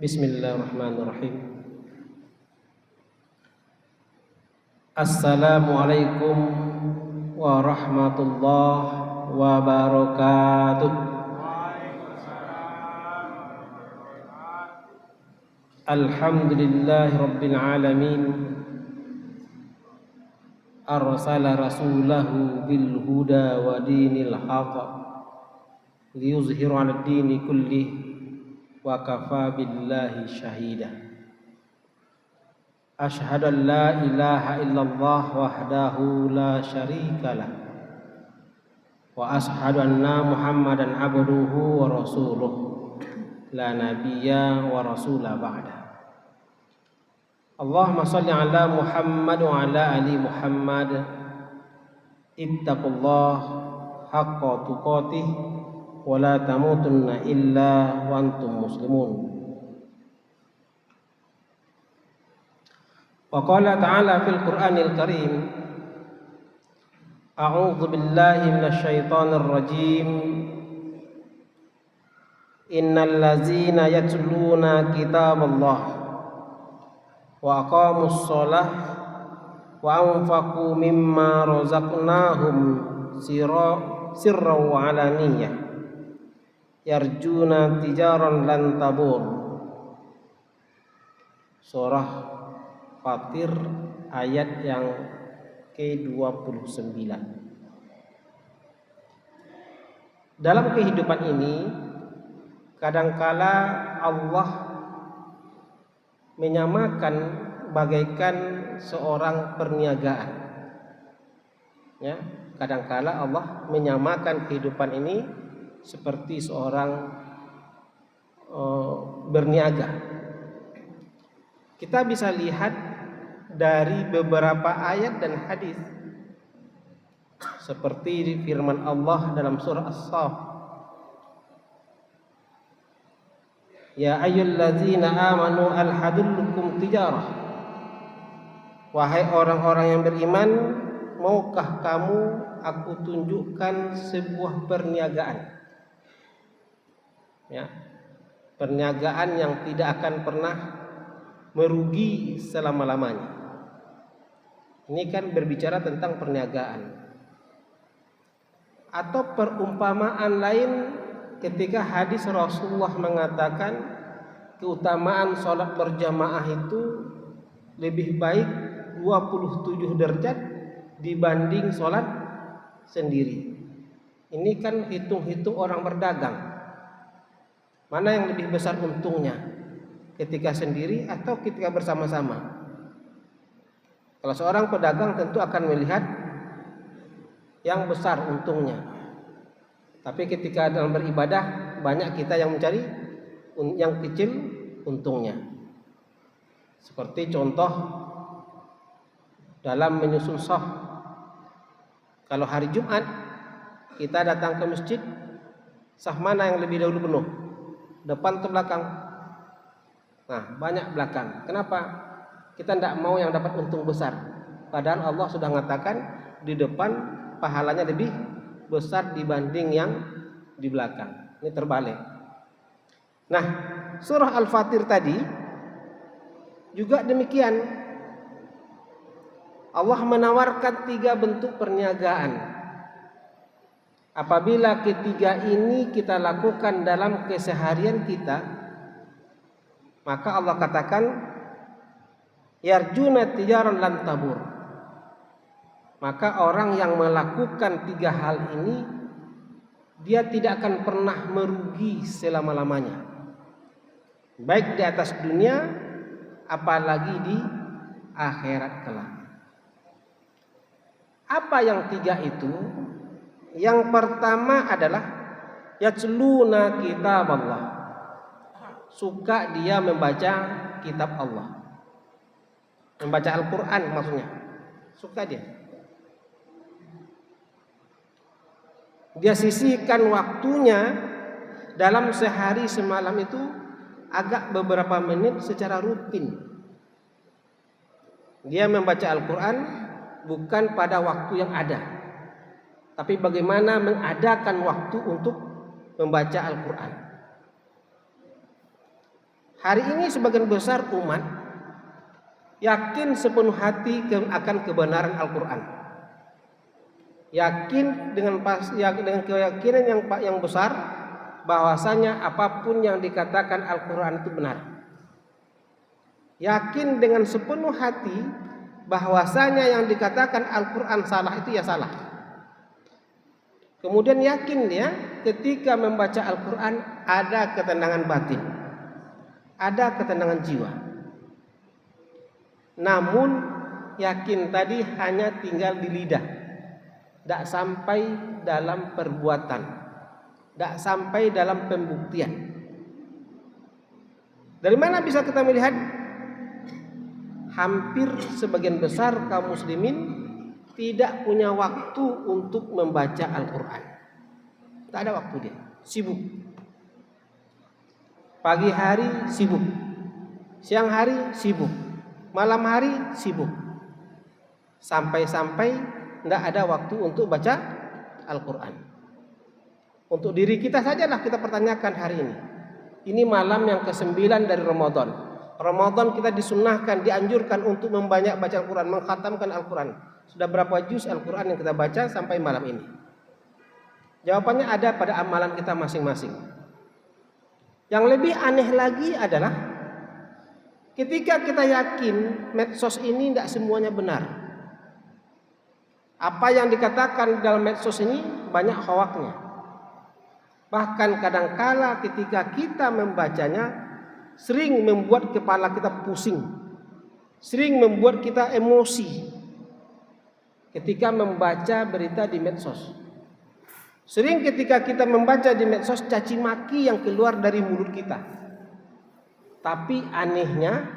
Bismillahirrahmanirrahim. Assalamualaikum warahmatullahi wabarakatuh. Alhamdulillahi rabbil alamin. Arsala rasulahu bil huda wa dinil haqq liyuzhiru 'ala dini kullih wa kafa billahi syahida. Asyhadu an la ilaha illallah wahdahu la syarikalah wa asyhadu anna Muhammadan abduhu wa rasuluh la nabiyya wa rasula ba'da. Allahumma shalli ala Muhammad wa ala ali Muhammad. Ittaqullaha haqqa tuqatih wa la tamutunna illa wa antum muslimun. Wa qala ta'ala fil Qur'anil Karim, a'udzu billahi minasy syaithanir rajim. Innal ladzina yatluna kitaballah wa aqamus shalah wa anfaqu mimma razaqnahum sirran wa alaniyah yarjuna tijaran lan tabur. Surah Fatir ayat yang ke-29. Dalam kehidupan ini kadangkala Allah menyamakan bagaikan seorang perniagaan. Ya, kadangkala Allah menyamakan kehidupan ini seperti seorang berniaga. Kita bisa lihat dari beberapa ayat dan hadis seperti firman Allah dalam surah As-Saff, ya ayyuhallazina amanu alhadullukum tijarah. Wahai orang-orang yang beriman, maukah kamu aku tunjukkan sebuah perniagaan? Ya, perniagaan yang tidak akan pernah merugi selama-lamanya. Ini kan berbicara tentang perniagaan. Atau perumpamaan lain ketika hadis Rasulullah mengatakan keutamaan sholat berjamaah itu lebih baik 27 derajat dibanding sholat sendiri. Ini kan hitung-hitung orang berdagang. Mana yang lebih besar untungnya, ketika sendiri atau ketika bersama-sama? Kalau seorang pedagang tentu akan melihat yang besar untungnya. Tapi ketika dalam beribadah, banyak kita yang mencari yang kecil untungnya. Seperti contoh dalam menyusun shaf. Kalau hari Jumat kita datang ke masjid, shaf mana yang lebih dahulu penuh? Depan atau belakang? Nah, banyak belakang. Kenapa? Kita tidak mau yang dapat untung besar. Padahal Allah sudah mengatakan di depan pahalanya lebih besar dibanding yang di belakang. Ini terbalik. Nah, surah Al-Fatir tadi juga demikian. Allah menawarkan 3 bentuk perniagaan. Apabila ketiga ini kita lakukan dalam keseharian kita, maka Allah katakan yarjuna tijaran lan tabur. Maka orang yang melakukan 3 hal ini, dia tidak akan pernah merugi selama-lamanya, baik di atas dunia apalagi di akhirat kelak. Apa yang 3 itu? Yang pertama adalah yatluna kitaballah. Suka dia membaca kitab Allah, membaca Al-Quran maksudnya. Suka dia. Dia sisihkan waktunya dalam sehari semalam itu agak beberapa menit secara rutin. Dia membaca Al-Quran bukan pada waktu yang ada, tapi bagaimana mengadakan waktu untuk membaca Al-Quran. Hari ini sebagian besar umat yakin sepenuh hati akan kebenaran Al-Quran. Yakin dengan keyakinan yang besar bahwasanya apapun yang dikatakan Al-Quran itu benar. Yakin dengan sepenuh hati bahwasanya yang dikatakan Al-Quran salah itu ya salah. Kemudian yakin dia ketika membaca Al-Quran ada ketenangan batin, ada ketenangan jiwa. Namun yakin tadi hanya tinggal di lidah, tidak sampai dalam perbuatan, tidak sampai dalam pembuktian. Dari mana bisa kita melihat? Hampir sebagian besar kaum muslimin tidak punya waktu untuk membaca Al-Quran. Tak ada waktu dia, sibuk. Pagi hari sibuk, siang hari sibuk, malam hari sibuk. Sampai-sampai tidak ada waktu untuk baca Al-Quran. Untuk diri kita sajalah kita pertanyakan hari ini. Ini malam yang ke-9 dari Ramadan. Ramadan kita disunnahkan, dianjurkan untuk membanyak baca Al-Quran, mengkhatamkan Al-Quran. Sudah berapa juz Al-Quran yang kita baca sampai malam ini? Jawabannya ada pada amalan kita masing-masing. Yang lebih aneh lagi adalah ketika kita yakin medsos ini tidak semuanya benar. Apa yang dikatakan dalam medsos ini banyak hoaknya. Bahkan kadangkala ketika kita membacanya sering membuat kepala kita pusing, sering membuat kita emosi ketika membaca berita di medsos. Sering ketika kita membaca di medsos caci maki yang keluar dari mulut kita. Tapi anehnya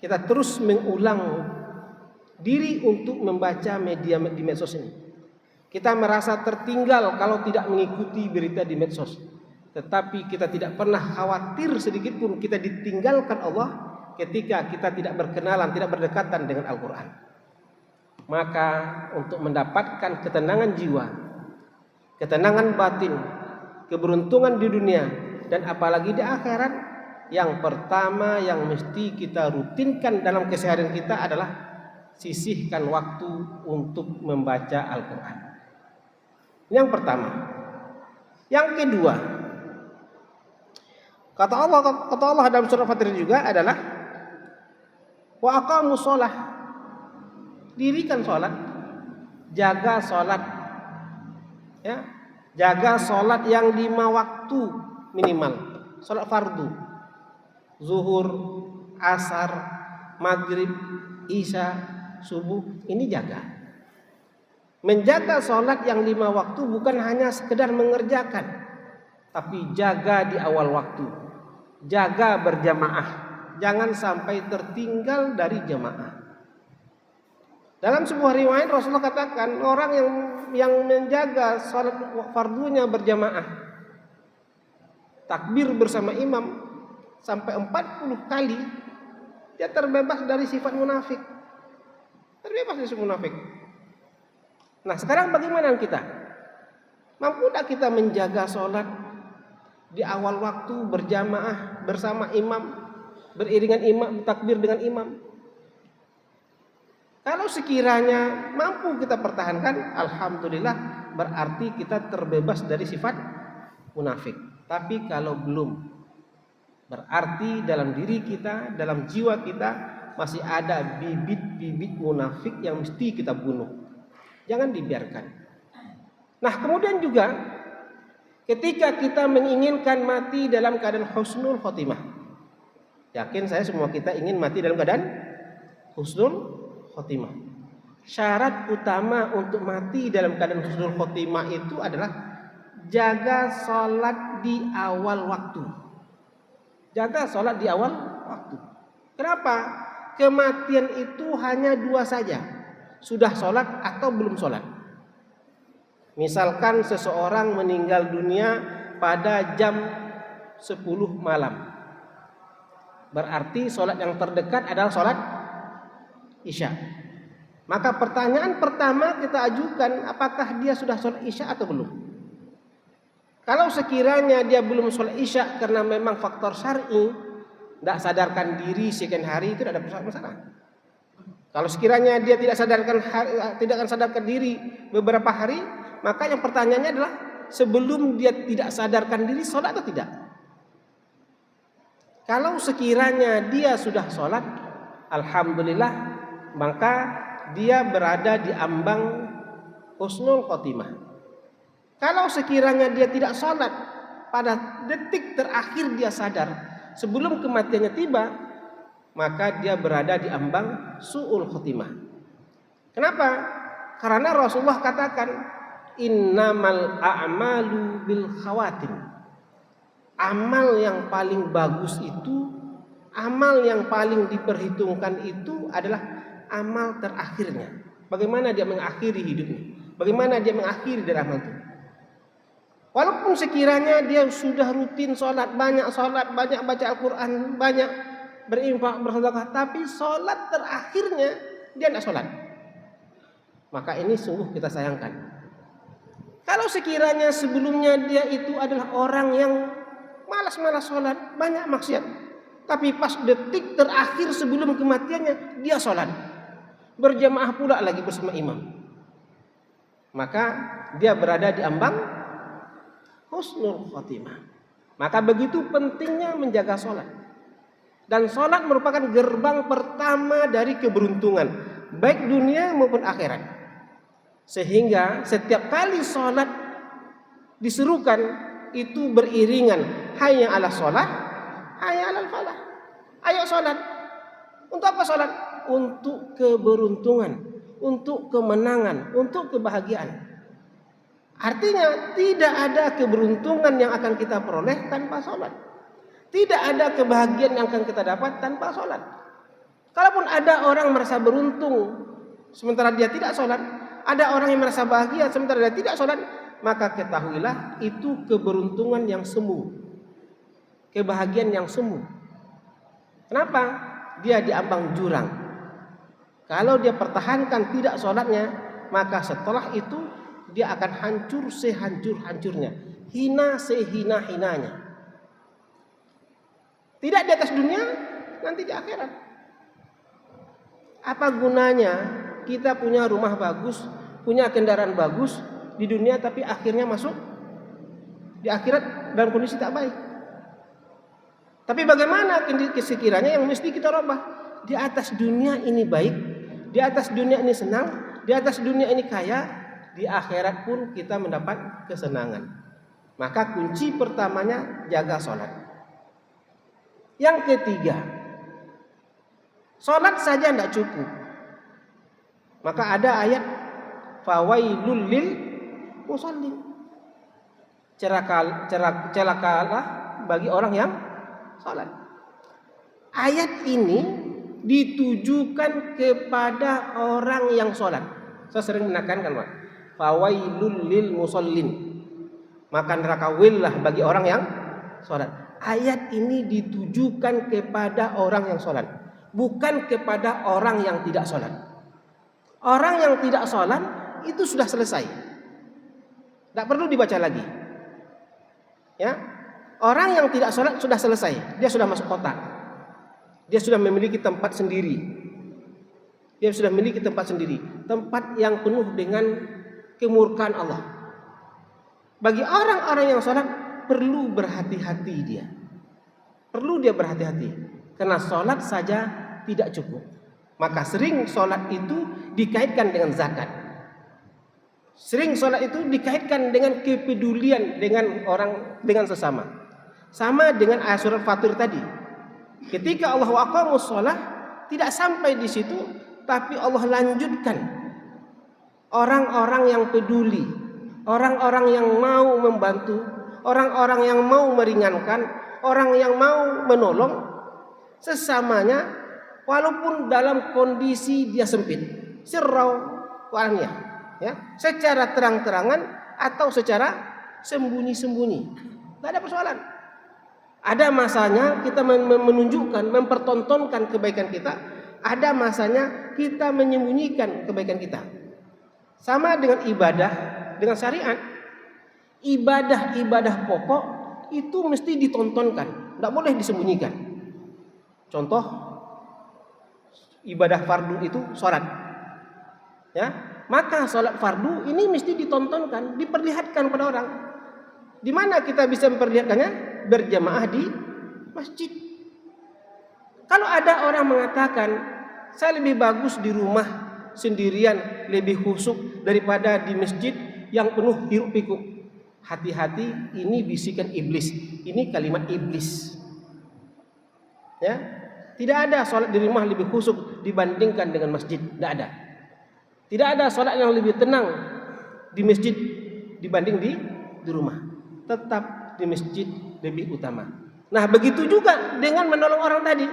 kita terus mengulang diri untuk membaca media di medsos ini. Kita merasa tertinggal kalau tidak mengikuti berita di medsos. Tetapi kita tidak pernah khawatir sedikit pun kita ditinggalkan Allah ketika kita tidak berkenalan, tidak berdekatan dengan Al-Quran. Maka untuk mendapatkan ketenangan jiwa, ketenangan batin, keberuntungan di dunia dan apalagi di akhirat, yang pertama yang mesti kita rutinkan dalam keseharian kita adalah sisihkan waktu untuk membaca Al-Quran. Yang pertama. Yang kedua, kata Allah dalam surah Fatir juga adalah wa aqamus shalah, dirikan salat, jaga salat, ya, jaga salat yang 5 waktu minimal, salat fardu, zuhur, asar, maghrib, isya, subuh, ini jaga. Menjaga salat yang 5 waktu bukan hanya sekedar mengerjakan, tapi jaga di awal waktu, jaga berjamaah, jangan sampai tertinggal dari jamaah. Dalam sebuah riwayat Rasulullah katakan orang yang menjaga salat fardunya berjamaah, takbir bersama imam sampai 40 kali, dia terbebas dari sifat munafik. Terbebas dari sifat munafik. Nah, sekarang bagaimana kita? Mampu tak kita menjaga salat di awal waktu berjamaah bersama imam, beriringan imam, takbir dengan imam? Kalau sekiranya mampu kita pertahankan, alhamdulillah, berarti kita terbebas dari sifat munafik. Tapi kalau belum, berarti dalam diri kita, dalam jiwa kita masih ada bibit-bibit munafik yang mesti kita bunuh. Jangan dibiarkan. Nah, kemudian juga ketika kita menginginkan mati dalam keadaan husnul khotimah, yakin saya semua kita ingin mati dalam keadaan husnul khotimah. Syarat utama untuk mati dalam keadaan husnul khotimah itu adalah jaga sholat di awal waktu. Jaga sholat di awal waktu. Kenapa? Kematian itu hanya 2 saja. Sudah sholat atau belum sholat. Misalkan seseorang meninggal dunia pada jam 10 malam. Berarti sholat yang terdekat adalah sholat Isya. Maka pertanyaan pertama kita ajukan, apakah dia sudah sholat Isya atau belum? Kalau sekiranya dia belum sholat Isya karena memang faktor syar'i, tidak sadarkan diri sekian hari, itu tidak ada masalah. Kalau sekiranya dia tidak akan sadarkan diri beberapa hari, maka yang pertanyaannya adalah sebelum dia tidak sadarkan diri sholat atau tidak. Kalau sekiranya dia sudah sholat, alhamdulillah, maka dia berada di ambang husnul khotimah. Kalau sekiranya dia tidak sholat, pada detik terakhir dia sadar sebelum kematiannya tiba, maka dia berada di ambang su'ul khotimah. Kenapa? Karena Rasulullah katakan, innamal a'malu bil khawatim. Amal yang paling bagus itu, amal yang paling diperhitungkan itu adalah amal terakhirnya. Bagaimana dia mengakhiri hidupnya, bagaimana dia mengakhiri dari amal itu. Walaupun sekiranya dia sudah rutin sholat, banyak baca Al-Quran, banyak berinfak, bersedekah, tapi sholat terakhirnya dia tidak sholat, maka ini sungguh kita sayangkan. Kalau sekiranya sebelumnya dia itu adalah orang yang malas-malas sholat, banyak maksiat, tapi pas detik terakhir sebelum kematiannya dia sholat, berjamaah pula lagi bersama imam, maka dia berada di ambang husnul khotimah. Maka begitu pentingnya menjaga sholat. Dan sholat merupakan gerbang pertama dari keberuntungan, baik dunia maupun akhirat. Sehingga setiap kali sholat diserukan, itu beriringan, hayya ala sholat, hayya ala falah. Ayo sholat. Untuk apa sholat? Untuk keberuntungan, untuk kemenangan, untuk kebahagiaan. Artinya tidak ada keberuntungan yang akan kita peroleh tanpa sholat. Tidak ada kebahagiaan yang akan kita dapat tanpa sholat. Kalaupun ada orang merasa beruntung sementara dia tidak sholat, ada orang yang merasa bahagia sementara dia tidak sholat, maka ketahuilah itu keberuntungan yang semu, kebahagiaan yang semu. Kenapa? Dia di ambang jurang. Kalau dia pertahankan tidak sholatnya, maka setelah itu dia akan hancur sehancur-hancurnya, hina sehina-hinanya. Tidak di atas dunia, nanti di akhirat. Apa gunanya kita punya rumah bagus, punya kendaraan bagus di dunia, tapi akhirnya masuk di akhirat dalam kondisi tak baik? Tapi bagaimana sekiranya yang mesti kita rubah? Di atas dunia ini baik, di atas dunia ini senang, di atas dunia ini kaya, di akhirat pun kita mendapat kesenangan. Maka kunci pertamanya jaga sholat. Yang ketiga, sholat saja tidak cukup. Maka ada ayat fawailul lil musallin. Celakalah bagi orang yang sholat. Ayat ini ditujukan kepada orang yang sholat. Saya sering menekankan, Pak, fawailul lil musallin. Maka neraka willah bagi orang yang sholat. Ayat ini ditujukan kepada orang yang sholat, bukan kepada orang yang tidak sholat. Orang yang tidak sholat itu sudah selesai, tidak perlu dibaca lagi. Ya, orang yang tidak sholat sudah selesai, dia sudah masuk kotak, dia sudah memiliki tempat sendiri, dia sudah memiliki tempat sendiri, tempat yang penuh dengan kemurkaan Allah. Bagi orang-orang yang sholat perlu berhati-hati dia. Perlu dia berhati-hati. Karena sholat saja tidak cukup. Maka sering sholat itu dikaitkan dengan zakat. Sering sholat itu dikaitkan dengan kepedulian dengan orang, dengan sesama. Sama dengan ayat surat Fatir tadi. Ketika Allah aqamus sholat, tidak sampai di situ, tapi Allah lanjutkan. Orang-orang yang peduli, orang-orang yang mau membantu, orang-orang yang mau meringankan, orang yang mau menolong sesamanya, walaupun dalam kondisi dia sempit, sirrau walnya, ya, secara terang-terangan atau secara sembunyi-sembunyi, tidak ada persoalan. Ada masanya kita menunjukkan, mempertontonkan kebaikan kita, ada masanya kita menyembunyikan kebaikan kita. Sama dengan ibadah, dengan syariat. Ibadah-ibadah pokok itu mesti ditontonkan, tidak boleh disembunyikan. Contoh ibadah fardu itu sholat. Ya, maka sholat fardu ini mesti ditontonkan, diperlihatkan pada orang. Di mana kita bisa memperlihatkannya? Berjamaah di masjid. Kalau ada orang mengatakan saya lebih bagus di rumah sendirian, lebih khusyuk daripada di masjid yang penuh hiruk pikuk. Hati-hati, ini bisikan iblis. Ini kalimat iblis. Ya, tidak ada sholat di rumah lebih khusyuk dibandingkan dengan masjid. Tidak ada. Tidak ada sholat yang lebih tenang di masjid dibanding di rumah. Tetap di masjid lebih utama. Nah, begitu juga dengan menolong orang tadi.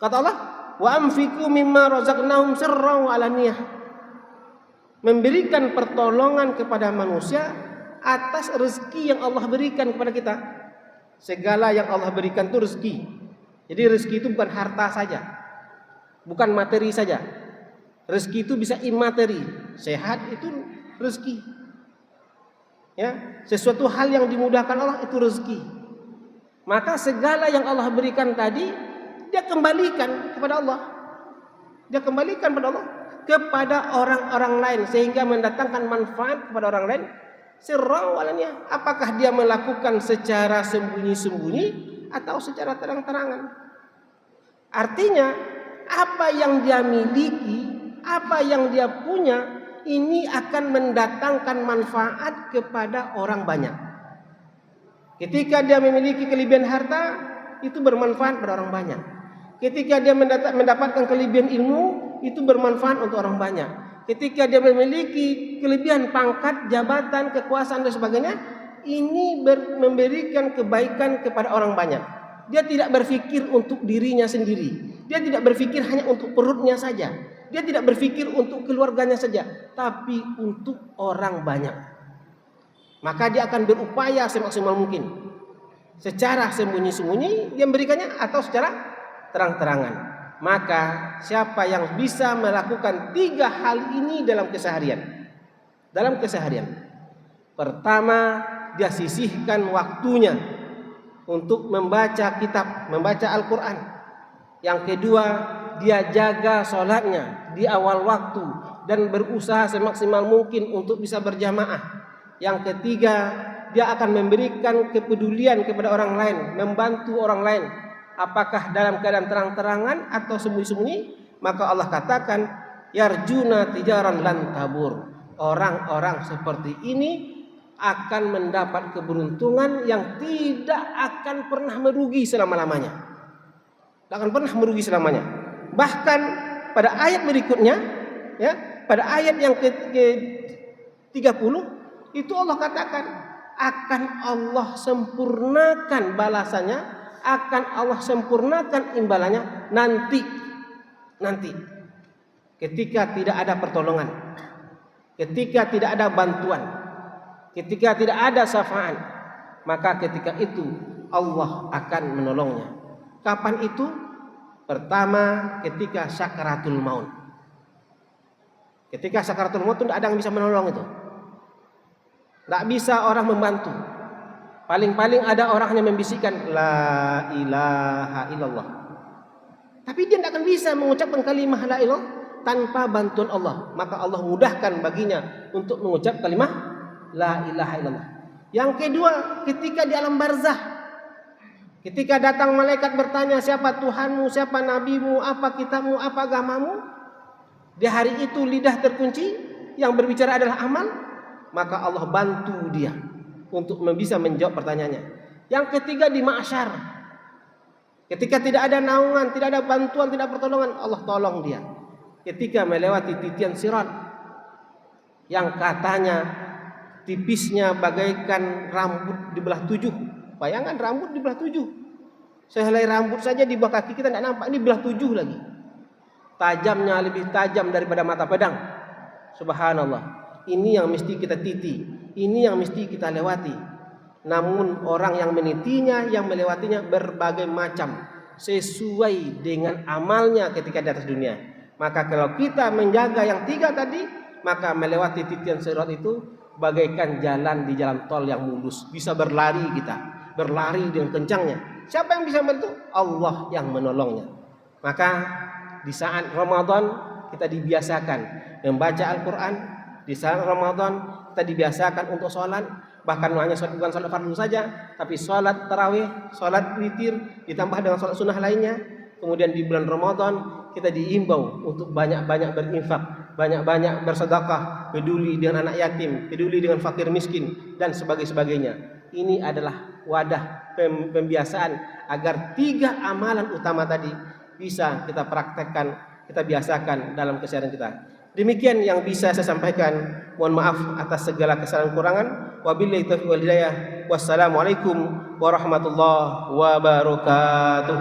Kata Allah, wa anfiqu mimma razaqnahum sirran wa alaniyah. Memberikan pertolongan kepada manusia atas rezeki yang Allah berikan kepada kita. Segala yang Allah berikan itu rezeki. Jadi rezeki itu bukan harta saja, bukan materi saja. Rezeki itu bisa imateri. Sehat itu rezeki. Ya, sesuatu hal yang dimudahkan Allah itu rezeki. Maka segala yang Allah berikan tadi dia kembalikan kepada Allah. Dia kembalikan kepada Allah, kepada orang-orang lain sehingga mendatangkan manfaat kepada orang lain. Sirran walaniyah. Apakah dia melakukan secara sembunyi-sembunyi atau secara terang-terangan? Artinya apa yang dia miliki, apa yang dia punya, ini akan mendatangkan manfaat kepada orang banyak. Ketika dia memiliki kelebihan harta, itu bermanfaat pada orang banyak. Ketika dia mendapatkan kelebihan ilmu, itu bermanfaat untuk orang banyak. Ketika dia memiliki kelebihan pangkat, jabatan, kekuasaan dan sebagainya, ini memberikan kebaikan kepada orang banyak. Dia tidak berpikir untuk dirinya sendiri. Dia tidak berpikir hanya untuk perutnya saja. Dia tidak berpikir untuk keluarganya saja, tapi untuk orang banyak. Maka dia akan berupaya semaksimal mungkin. Secara sembunyi-sembunyi dia memberikannya atau secara terang-terangan. Maka siapa yang bisa melakukan 3 hal ini dalam keseharian? Dalam keseharian. Pertama, dia sisihkan waktunya untuk membaca kitab, membaca Al-Quran. Yang kedua, dia jaga sholatnya di awal waktu dan berusaha semaksimal mungkin untuk bisa berjamaah. Yang ketiga, dia akan memberikan kepedulian kepada orang lain, membantu orang lain. Apakah dalam keadaan terang-terangan atau sembunyi-sembunyi? Maka Allah katakan, yarjuna tijaran lan tabur. Orang-orang seperti ini akan mendapat keberuntungan yang tidak akan pernah merugi selama-lamanya. Tidak akan pernah merugi selamanya. Bahkan pada ayat berikutnya, ya, pada ayat yang ke-30 itu Allah katakan akan Allah sempurnakan balasannya, akan Allah sempurnakan imbalannya nanti ketika tidak ada pertolongan, ketika tidak ada bantuan, ketika tidak ada syafaat, maka ketika itu Allah akan menolongnya. Kapan itu? Pertama, ketika sakaratul maut. Ketika sakaratul maut itu tidak ada yang bisa menolong itu. Tidak bisa orang membantu. Paling-paling ada orang yang membisikkan la ilaha illallah. Tapi dia tidak akan bisa mengucapkan kalimah la ilallah tanpa bantuan Allah. Maka Allah mudahkan baginya untuk mengucap kalimah la ilaha illallah. Yang kedua, ketika di alam barzah, ketika datang malaikat bertanya, siapa Tuhanmu, siapa nabimu, apa kitabmu, apa agamamu? Di hari itu lidah terkunci, yang berbicara adalah amal. Maka Allah bantu dia untuk bisa menjawab pertanyaannya. Yang ketiga di mahsyar, ketika tidak ada naungan, tidak ada bantuan, tidak ada pertolongan, Allah tolong dia. Ketika melewati titian sirat yang katanya tipisnya bagaikan rambut dibelah 7. Bayangkan rambut dibelah 7. Sehelai rambut saja di bawah kaki kita tidak nampak, ini belah 7 lagi. Tajamnya lebih tajam daripada mata pedang. Subhanallah. Ini yang mesti kita titi, ini yang mesti kita lewati. Namun orang yang menitinya, yang melewatinya berbagai macam, sesuai dengan amalnya ketika di atas dunia. Maka kalau kita menjaga yang 3 tadi, maka melewati titian sirat itu bagaikan jalan di jalan tol yang mulus. Bisa berlari kita, berlari dengan kencangnya. Siapa yang bisa membantu? Allah yang menolongnya. Maka di saat Ramadan kita dibiasakan membaca Al-Quran. Di saat Ramadan kita dibiasakan untuk sholat. Bahkan hanya bukan sholat fardu saja, tapi sholat tarawih, sholat witir, ditambah dengan sholat sunnah lainnya. Kemudian di bulan Ramadan kita diimbau untuk banyak-banyak berinfak, banyak-banyak bersedekah, peduli dengan anak yatim, peduli dengan fakir miskin, dan sebagainya. Ini adalah wadah pembiasaan agar 3 amalan utama tadi bisa kita praktekkan, kita biasakan dalam keseharian kita. Demikian yang bisa saya sampaikan. Mohon maaf atas segala kesalahan kurangan. Wabillahi taufiq wal hidayah. Wassalamualaikum warahmatullahi wabarakatuh.